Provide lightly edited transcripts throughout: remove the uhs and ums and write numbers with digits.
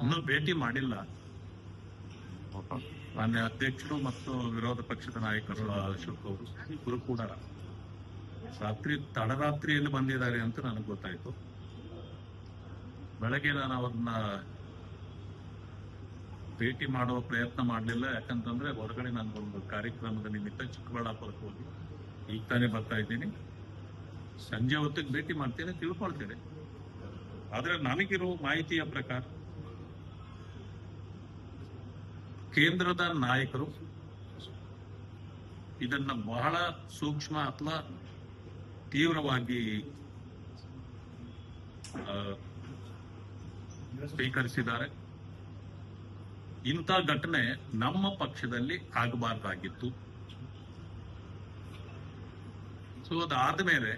ಇನ್ನೂ ಭೇಟಿ ಮಾಡಿಲ್ಲ. ಮಾನ್ಯ ಅಧ್ಯಕ್ಷರು ಮತ್ತು ವಿರೋಧ ಪಕ್ಷದ ನಾಯಕರು ಅಶೋಕ್ ಅವರು ಇಬ್ಬರು ಕೂಡ ತಡರಾತ್ರಿಯಲ್ಲಿ ಬಂದಿದ್ದಾರೆ ಅಂತ ನನಗೆ ಗೊತ್ತಾಯ್ತು. ಬೆಳಗ್ಗೆ ನಾನು ಅವ್ರನ್ನ ಭೇಟಿ ಮಾಡುವ ಪ್ರಯತ್ನ ಮಾಡಲಿಲ್ಲ. ಯಾಕಂತಂದ್ರೆ ಹೊರಗಡೆ ನನಗೊಂದು ಕಾರ್ಯಕ್ರಮದ ನಿಮಿತ್ತ ಚಿಕ್ಕಬಳ್ಳಾಪುರಕ್ಕೆ ಹೋಗಿ ಈಗ ತಾನೇ ಬರ್ತಾ ಇದ್ದೀನಿ. ಸಂಜೆ ಹೊತ್ತಿಗೆ ಭೇಟಿ ಮಾಡ್ತೇನೆ, ತಿಳ್ಕೊಳ್ತೇನೆ. ಆದ್ರೆ ನನಗಿರೋ ಮಾಹಿತಿಯ ಪ್ರಕಾರ ಕೇಂದ್ರದ ನಾಯಕರು ಇದನ್ನ ಬಹಳ ಸೂಕ್ಷ್ಮ ಅಥವಾ ತೀವ್ರವಾಗಿ ಸ್ವೀಕರಿಸಿದ್ದಾರೆ. ಇಂಥ ಘಟನೆ ನಮ್ಮ ಪಕ್ಷದಲ್ಲಿ ಆಗಬಾರ್ದಾಗಿತ್ತು. ಸೊ ಅದಾದ ಮೇಲೆ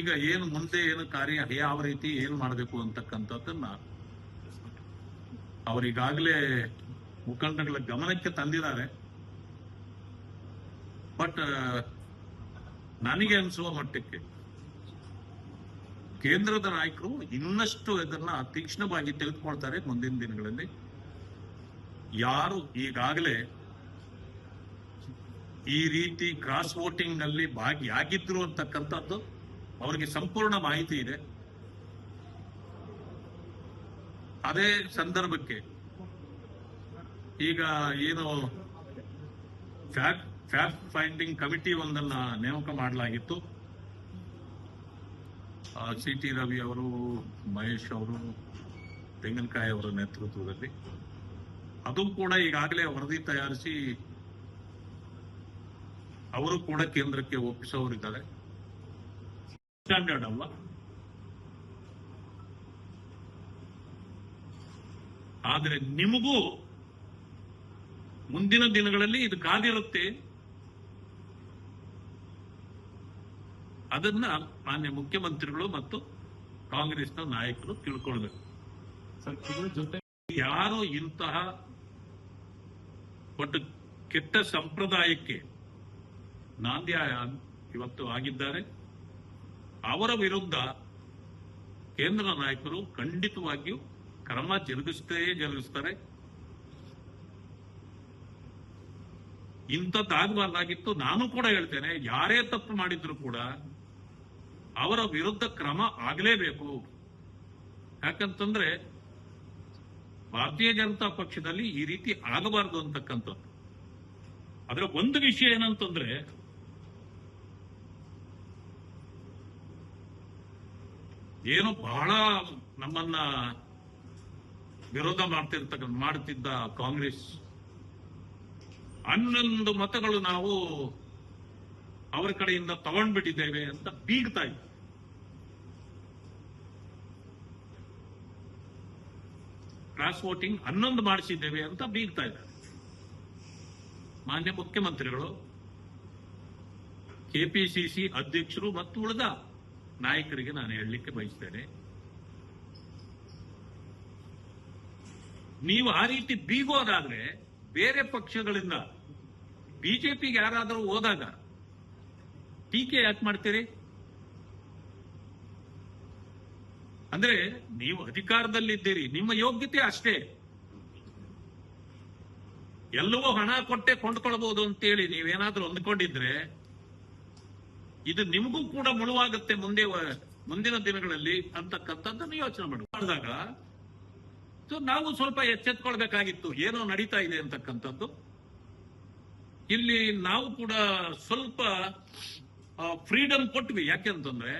ಈಗ ಏನು ಮುಂದೆ ಏನು ಕಾರ್ಯ ಯಾವ ರೀತಿ ಏನು ಮಾಡಬೇಕು ಅಂತಕ್ಕಂಥದ್ದನ್ನ ಅವರಿಗಾಗಲೇ ಮುಖಂಡಗಳ ಗಮನಕ್ಕೆ ತಂದಿದ್ದಾರೆ. ಬಟ್ ನನಗೆ ಅನಿಸುವ ಮಟ್ಟಕ್ಕೆ ಕೇಂದ್ರದ ನಾಯಕರು ಇನ್ನಷ್ಟು ಇದನ್ನ ತೀಕ್ಷ್ಣವಾಗಿ ತೆಗೆದುಕೊಳ್ತಾರೆ ಮುಂದಿನ ದಿನಗಳಲ್ಲಿ. ಯಾರು ಈಗಾಗಲೇ ಈ ರೀತಿ ಕ್ರಾಸ್ ವೋಟಿಂಗ್ ನಲ್ಲಿ ಭಾಗಿಯಾಗಿದ್ರು ಅಂತಕ್ಕಂಥದ್ದು ಅವರಿಗೆ ಸಂಪೂರ್ಣ ಮಾಹಿತಿ ಇದೆ. ಅದೇ ಸಂದರ್ಭಕ್ಕೆ ಈಗ ಏನು ಫ್ಯಾಕ್ಟ್ ಫೈಂಡಿಂಗ್ ಕಮಿಟಿ ಒಂದನ್ನ ನೇಮಕ ಮಾಡಲಾಗಿತ್ತು. ಸಿ.ಟಿ. ರವಿ ಅವರು, ಮಹೇಶ್ ಅವರು, ತೆಂಗಿನಕಾಯಿ ಅವರ ನೇತೃತ್ವದಲ್ಲಿ ಅದು ಕೂಡ ಈಗಾಗಲೇ ವರದಿ ತಯಾರಿಸಿ ಅವರು ಕೂಡ ಕೇಂದ್ರಕ್ಕೆ ಒಪ್ಪಿಸೋರಿದ್ದಾರೆ. ಸ್ಟ್ಯಾಂಡರ್ಡ್ ಅಲ್ಲ. ಆದರೆ ನಿಮಗೂ ಮುಂದಿನ ದಿನಗಳಲ್ಲಿ ಇದು ಕಾದಿರುತ್ತೆ. ಅದನ್ನ ಮಾನ್ಯ ಮುಖ್ಯಮಂತ್ರಿಗಳು ಮತ್ತು ಕಾಂಗ್ರೆಸ್ನ ನಾಯಕರು ತಿಳ್ಕೊಳ್ಬೇಕು. ಯಾರು ಇಂತಹ ಒಟ್ಟು ಕೆಟ್ಟ ಸಂಪ್ರದಾಯಕ್ಕೆ ನಾಂದಿ ಇವತ್ತು ಆಗಿದ್ದಾರೆ, ಅವರ ವಿರುದ್ಧ ಕೇಂದ್ರ ನಾಯಕರು ಖಂಡಿತವಾಗಿಯೂ ಕ್ರಮ ಜರುಗಿಸ್ತಾರೆ. ಇಂಥದ್ದಾಗಬಾರ್ದಾಗಿತ್ತು. ನಾನು ಕೂಡ ಹೇಳ್ತೇನೆ, ಯಾರೇ ತಪ್ಪು ಮಾಡಿದ್ರು ಕೂಡ ಅವರ ವಿರುದ್ಧ ಕ್ರಮ ಆಗಲೇಬೇಕು. ಯಾಕಂತಂದ್ರೆ ಭಾರತೀಯ ಜನತಾ ಪಕ್ಷದಲ್ಲಿ ಈ ರೀತಿ ಆಗಬಾರದು ಅಂತಕ್ಕಂಥದ್ದು. ಅದರ ಒಂದು ವಿಷಯ ಏನಂತಂದ್ರೆ, ಏನು ಬಹಳ ನಮ್ಮನ್ನ ವಿರೋಧ ಮಾಡ್ತಿದ್ದ ಕಾಂಗ್ರೆಸ್ 11 ಮತಗಳು ನಾವು ಅವರ ಕಡೆಯಿಂದ ತಗೊಂಡ್ಬಿಟ್ಟಿದ್ದೇವೆ ಅಂತ ಬೀಗ್ತಾ ಇದ್ದ. ಕ್ರಾಸ್ ವೋಟಿಂಗ್ 11 ಮಾಡಿಸಿದ್ದೇವೆ ಅಂತ ಬೀಗ್ತಾ ಇದ್ದಾರೆ. ಮಾನ್ಯ ಮುಖ್ಯಮಂತ್ರಿಗಳು, ಕೆಪಿಸಿಸಿ ಅಧ್ಯಕ್ಷರು ಮತ್ತು ಉಳಿದ ನಾಯಕರಿಗೆ ನಾನು ಹೇಳಲಿಕ್ಕೆ ಬಯಸ್ತೇನೆ, ನೀವು ಆ ರೀತಿ ಬೀಗೋದಾದ್ರೆ ಬೇರೆ ಪಕ್ಷಗಳಿಂದ ಬಿಜೆಪಿಗೆ ಯಾರಾದರೂ ಹೋದಾಗ ಟೀಕೆ ಯಾಕೆ ಮಾಡ್ತೀರಿ? ಅಂದ್ರೆ ನೀವು ಅಧಿಕಾರದಲ್ಲಿದ್ದೀರಿ, ನಿಮ್ಮ ಯೋಗ್ಯತೆ ಅಷ್ಟೇ. ಎಲ್ಲವೂ ಹಣ ಕೊಟ್ಟೆ ಕೊಂಡ್ಕೊಳ್ಬಹುದು ಅಂತೇಳಿ ನೀವೇನಾದ್ರೂ ಅಂದ್ಕೊಂಡಿದ್ರೆ ಇದು ನಿಮಗೂ ಕೂಡ ಮುಳುವಾಗುತ್ತೆ ಮುಂದಿನ ದಿನಗಳಲ್ಲಿ ಅಂತಕ್ಕಂಥದ್ದನ್ನು ಯೋಚನೆ ಮಾಡಿದಾಗ ನಾವು ಸ್ವಲ್ಪ ಎಚ್ಚೆತ್ಕೊಳ್ಬೇಕಾಗಿತ್ತು. ಏನೋ ನಡೀತಾ ಇದೆ ಅಂತಕ್ಕಂಥದ್ದು. ಇಲ್ಲಿ ನಾವು ಕೂಡ ಸ್ವಲ್ಪ ಫ್ರೀಡಮ್ ಕೊಟ್ವಿ. ಯಾಕೆಂತಂದ್ರೆ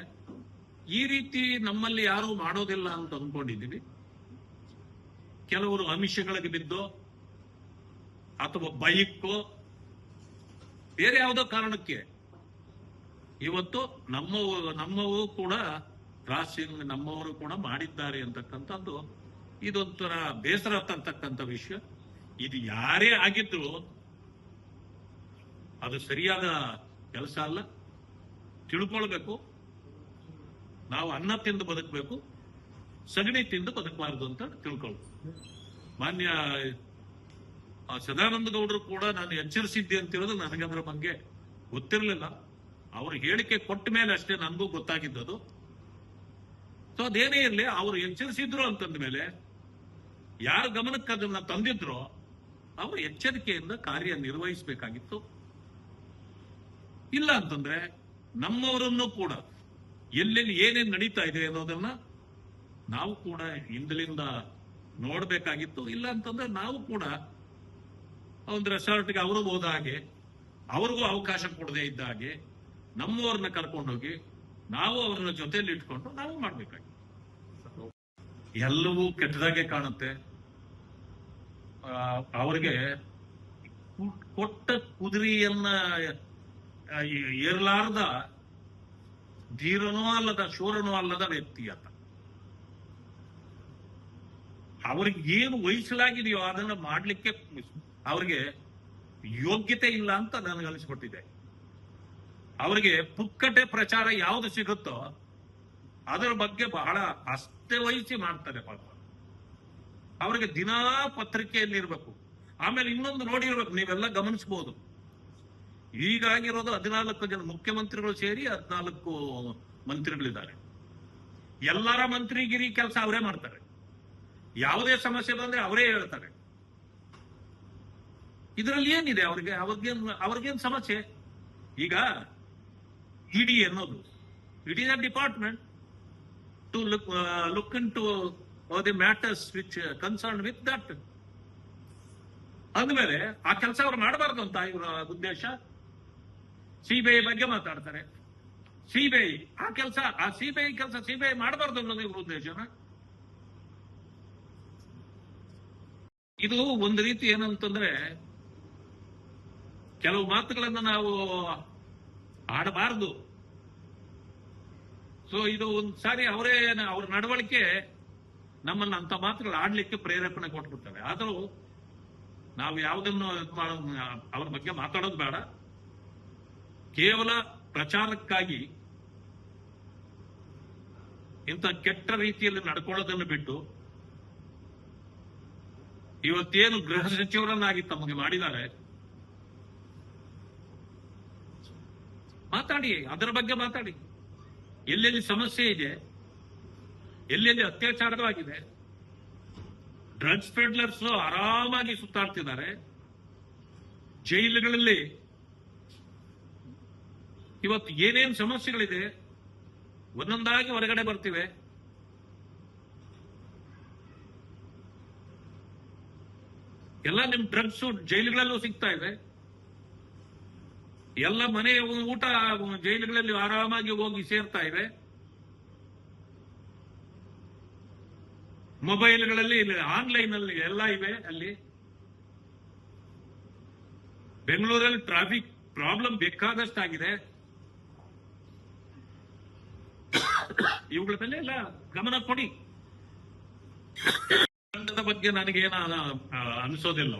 ಈ ರೀತಿ ನಮ್ಮಲ್ಲಿ ಯಾರು ಮಾಡೋದಿಲ್ಲ ಅಂತ ಅಂದ್ಕೊಂಡಿದ್ದೀವಿ. ಕೆಲವರು ಆಮಿಷಗಳಿಗೆ ಬಿದ್ದೋ ಅಥವಾ ಭಯಕ್ಕೋ ಬೇರೆ ಯಾವುದೋ ಕಾರಣಕ್ಕೆ ಇವತ್ತು ನಮ್ಮವು ಕೂಡ ಕ್ರಾಸಿಂಗ್ ನಮ್ಮವರು ಕೂಡ ಮಾಡಿದ್ದಾರೆ ಅಂತಕ್ಕಂಥದ್ದು ಇದೊಂಥರ ಬೇಸರ ತರ್ತಕ್ಕಂಥ ವಿಷಯ. ಇದು ಯಾರೇ ಆಗಿದ್ರು ಅದು ಸರಿಯಾದ ಕೆಲಸ ಅಲ್ಲ. ತಿಳ್ಕೊಳ್ಬೇಕು, ನಾವು ಅನ್ನ ತಿಂದು ಬದುಕಬೇಕು, ಸಗಣಿ ತಿಂದು ಬದುಕಬಾರದು ಅಂತ ತಿಳ್ಕೊಳ್ಬೇಕು. ಮಾನ್ಯ ಸದಾನಂದ ಗೌಡರು ಕೂಡ ನಾನು ಎಚ್ಚರಿಸಿದ್ದೆ ಅಂತಿರೋದು ನನಗೆ ಅದರ ಬಗ್ಗೆ ಗೊತ್ತಿರಲಿಲ್ಲ. ಅವರು ಹೇಳಿಕೆ ಕೊಟ್ಟ ಮೇಲೆ ಅಷ್ಟೇ ನನಗೂ ಗೊತ್ತಾಗಿದ್ದದು. ಸೊ ಅದೇನೇ ಇರಲಿ, ಅವರು ಎಚ್ಚರಿಸಿದ್ರು ಅಂತಂದ ಮೇಲೆ ಯಾರ ಗಮನಕ್ಕೆ ಅದನ್ನ ತಂದಿದ್ರು ಅವರು ಎಚ್ಚರಿಕೆಯಿಂದ ಕಾರ್ಯನಿರ್ವಹಿಸಬೇಕಾಗಿತ್ತು. ಇಲ್ಲ ಅಂತಂದ್ರೆ ನಮ್ಮವರನ್ನು ಕೂಡ ಎಲ್ಲೆಲ್ಲಿ ಏನೇನು ನಡೀತಾ ಇದೆ ಅನ್ನೋದನ್ನ ನಾವು ಕೂಡ ಹಿಂದಲಿಂದ ನೋಡ್ಬೇಕಾಗಿತ್ತು. ಇಲ್ಲ ಅಂತಂದ್ರೆ ನಾವು ಕೂಡ ಒಂದು ರೆಸಾರ್ಟ್ಗೆ ಅವರು ಹೋದ ಹಾಗೆ, ಅವ್ರಿಗೂ ಅವಕಾಶ ಕೊಡದೆ ಇದ್ದ ಹಾಗೆ ನಮ್ಮವ್ರನ್ನ ಕರ್ಕೊಂಡೋಗಿ ನಾವು ಅವ್ರನ್ನ ಜೊತೆಯಲ್ಲಿ ಇಟ್ಕೊಂಡು ನಾವು ಮಾಡ್ಬೇಕಾಗಿತ್ತು. ಎಲ್ಲವೂ ಕೆಟ್ಟದಾಗೆ ಕಾಣುತ್ತೆ. ಅವ್ರಿಗೆ ಕೊಟ್ಟ ಕುದುರೆಯನ್ನ ಏರ್ಲಾರ್ದ ಧೀರನೂ ಅಲ್ಲದ ಶೂರನೂ ಅಲ್ಲದ ವ್ಯಕ್ತಿ ಅಂತ. ಅವ್ರಿಗೆ ಏನು ವಹಿಸಲಾಗಿದೆಯೋ ಅದನ್ನ ಮಾಡ್ಲಿಕ್ಕೆ ಅವ್ರಿಗೆ ಯೋಗ್ಯತೆ ಇಲ್ಲ ಅಂತ ನನಗೆ ಅನಿಸ್ಕೊಟ್ಟಿದೆ. ಅವರಿಗೆ ಪುಕ್ಕಟೆ ಪ್ರಚಾರ ಯಾವ್ದು ಸಿಗುತ್ತೋ ಅದರ ಬಗ್ಗೆ ಬಹಳ ಅಷ್ಟೇ ವಹಿಸಿ ಮಾಡ್ತಾರೆ ಪಾಪ. ಅವ್ರಿಗೆ ದಿನಾ ಪತ್ರಿಕೆಯಲ್ಲಿ ಇರ್ಬೇಕು. ಆಮೇಲೆ ಇನ್ನೊಂದು ನೋಡಿರ್ಬೇಕು, ನೀವೆಲ್ಲ ಗಮನಿಸಬಹುದು, ಈಗಾಗಿರೋದು 14 ಜನ ಮುಖ್ಯಮಂತ್ರಿಗಳು ಸೇರಿ 14 ಮಂತ್ರಿಗಳಿದ್ದಾರೆ. ಎಲ್ಲರ ಮಂತ್ರಿಗಿರಿ ಕೆಲಸ ಅವರೇ ಮಾಡ್ತಾರೆ. ಯಾವುದೇ ಸಮಸ್ಯೆ ಬಂದ್ರೆ ಅವರೇ ಹೇಳ್ತಾರೆ. ಇದರಲ್ಲಿ ಏನಿದೆ ಅವ್ರಿಗೇನ್ ಸಮಸ್ಯೆ? ಈಗ ಇಡಿ ಅನ್ನೋದು, it is a department to look in to the matters which concern with that. ಅಂದ್ಮೇಲೆ ಆ ಕೆಲಸ ಅವ್ರು ಮಾಡಬಾರ್ದು ಅಂತ ಇವರ ಉದ್ದೇಶ. ಸಿಬಿಐ ಬಗ್ಗೆ ಮಾತಾಡ್ತಾರೆ. ಸಿಬಿಐ ಕೆಲಸ ಸಿಬಿಐ ಮಾಡಬಾರ್ದು ಅನ್ನೋದು ಇವ್ರ ಉದ್ದೇಶನ. ಇದು ಒಂದು ರೀತಿ ಏನಂತಂದ್ರೆ, ಕೆಲವು ಮಾತುಗಳನ್ನ ನಾವು ಆಡಬಾರದು. ಸೊ ಇದು ಒಂದ್ ಸಾರಿ ಅವ್ರ ನಡವಳಿಕೆ ನಮ್ಮನ್ನ ಅಂತ ಮಾತುಗಳು ಆಡ್ಲಿಕ್ಕೆ ಪ್ರೇರೇಪಣೆ ಕೊಟ್ಬಿಡ್ತವೆ. ಆದರೂ ನಾವು ಯಾವುದನ್ನು ಅವ್ರ ಬಗ್ಗೆ ಮಾತಾಡೋದು ಬೇಡ. ಕೇವಲ ಪ್ರಚಾರಕ್ಕಾಗಿ ಇಂಥ ಕೆಟ್ಟ ರೀತಿಯಲ್ಲಿ ನಡ್ಕೊಳ್ಳೋದನ್ನು ಬಿಟ್ಟು, ಇವತ್ತೇನು ಗೃಹ ಸಚಿವರನ್ನಾಗಿ ತಮಗೆ ಮಾಡಿದ್ದಾರೆ, ಮಾತಾಡಿ, ಅದರ ಬಗ್ಗೆ ಮಾತಾಡಿ. ಎಲ್ಲೆಲ್ಲಿ ಸಮಸ್ಯೆ ಇದೆ, ಎಲ್ಲೆಲ್ಲಿ ಅತ್ಯಾಚಾರವಾಗಿದೆ, ಡ್ರಗ್ಸ್ ಪೆಡ್ಲರ್ಸ್ ಆರಾಮಾಗಿ ಸುತ್ತಾಡ್ತಿದ್ದಾರೆ. ಜೈಲುಗಳಲ್ಲಿ ಇವತ್ತು ಏನೇನು ಸಮಸ್ಯೆಗಳಿದೆ ಒಂದೊಂದಾಗಿ ಹೊರಗಡೆ ಬರ್ತಿವೆ. ಎಲ್ಲ ನಿಮ್ ಡ್ರಗ್ಸ್ ಜೈಲುಗಳಲ್ಲೂ ಸಿಗ್ತಾ ಇದೆ. ಎಲ್ಲ ಮನೆ ಊಟ ಜೈಲುಗಳಲ್ಲಿ ಆರಾಮಾಗಿ ಹೋಗಿ ಸೇರ್ತಾ ಇದೆ. ಮೊಬೈಲ್ಗಳಲ್ಲಿ ಆನ್ಲೈನ್ ಅಲ್ಲಿ ಎಲ್ಲ ಇವೆ. ಅಲ್ಲಿ ಬೆಂಗಳೂರಲ್ಲಿ ಟ್ರಾಫಿಕ್ ಪ್ರಾಬ್ಲಮ್ ಬೇಕಾದಷ್ಟಾಗಿದೆ. ಇವುಗಳ ಮೇಲೆ ಎಲ್ಲ ಗಮನ ಕೊಡಿ. ತಂಡದ ಬಗ್ಗೆ ನನಗೇನ ಅನಿಸೋದಿಲ್ಲ.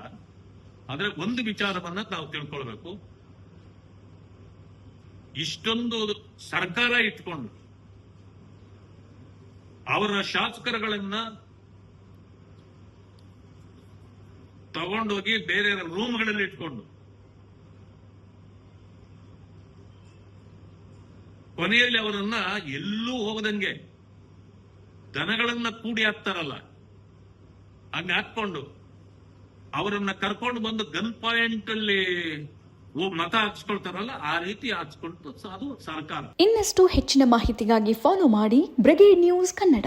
ಆದ್ರೆ ಒಂದು ವಿಚಾರವನ್ನ ನಾವು ತಿಳ್ಕೊಳ್ಬೇಕು. ಇಷ್ಟೊಂದು ಸರ್ಕಾರ ಇಟ್ಕೊಂಡು ಅವರ ಶಾಸಕರುಗಳನ್ನ ತಗೊಂಡೋಗಿ ಬೇರೆ ರೂಮ್ಗಳಲ್ಲಿ ಇಟ್ಕೊಂಡು ಕೊನೆಯಲ್ಲಿ ಅವರನ್ನ ಎಲ್ಲೂ ಹೋಗದಂಗೆ ದನಗಳನ್ನ ಕೂಡಿ ಹಾಕ್ತಾರಲ್ಲ, ಹಂಗ ಹಾಕೊಂಡು ಅವರನ್ನ ಕರ್ಕೊಂಡು ಬಂದು ಗನ್ ಪಾಯಿಂಟ್ ಅಲ್ಲಿ ಮತ ಹಾಕ್ಸ್ಕೊಳ್ತಾರಲ್ಲ, ಆ ರೀತಿ ಹಾಕ್ಸ್ಕೊಳ್ತು ಅದು ಸರ್ಕಾರ. ಇನ್ನಷ್ಟು ಹೆಚ್ಚಿನ ಮಾಹಿತಿಗಾಗಿ ಫಾಲೋ ಮಾಡಿ ಬ್ರಿಗೇಡ್ ನ್ಯೂಸ್ ಕನ್ನಡ.